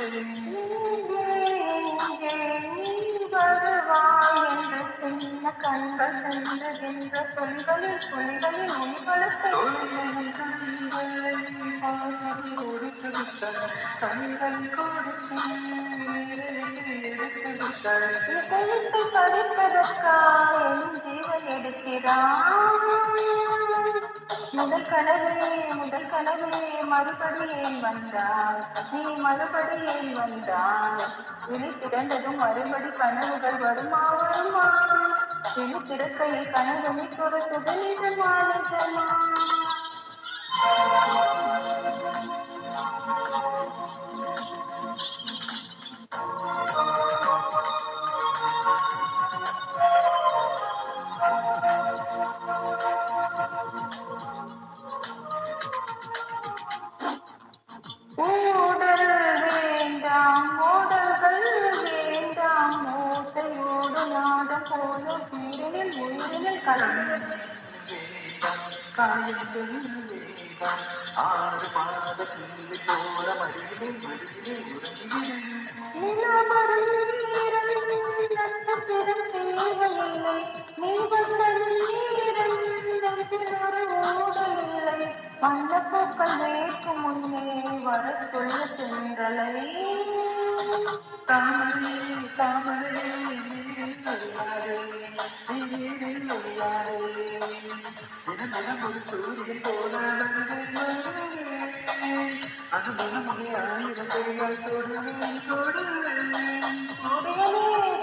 இங்கே நீ வருவாய் என்ற சின்ன கண்கள் செல்லுகின்ற சொல்களில் புலிகளில் உள்களுக்கு இதயத்தை பறிப்பதற்காக என் ஜீவன் எடுக்கிறான். முதல் கனவே மறுபடி ஏன் வந்தாய், நீ மறுபடி ஏன் வந்தாய்? விழி திறந்ததும் மறுபடி கனவுகள் வருமா வருமா? விழி திறக்கையில் கனவு துரத்துது நிஜமா நிஜமா? ஊடல் வேண்டாம் மோதல்கள் வேண்டாம், மூட்டையோடு நாதம் போல உயிரினில் உயிரினில் கலந்து நிலவரும் நட்சத்திரம் தேவையில்லை, நீ வந்த நேரம் நெஞ்சில் ஒரு ஊடல் இல்லை. வண்ணப்பூக்கள் வேட்கும் முன்னே வர சொல்ல சென்றலை தாமரை தாமரை ஒரு சூரியன் போல அது மனமுறை ஆயிரம் கைகள்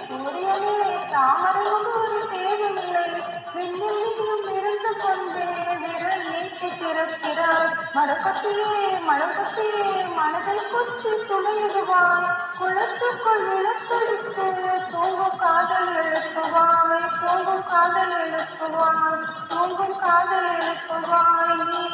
சூரியனே தாமரையோடு ஒரு தேவையில்லை, விண்ணிலும் இருந்து கொண்டே விரல் நீட்டி திறக்கிறார். மரக்கத்தியே மனதை கொத்தி துணையிடுவாய், குளத்துக்குள் விளக்கடித்து தூங்கும் காதல் எழுப்புவாய், தூங்கும் காதல் எழுப்புவாய், தூங்கும் காதல் எழுப்புவாய். நீ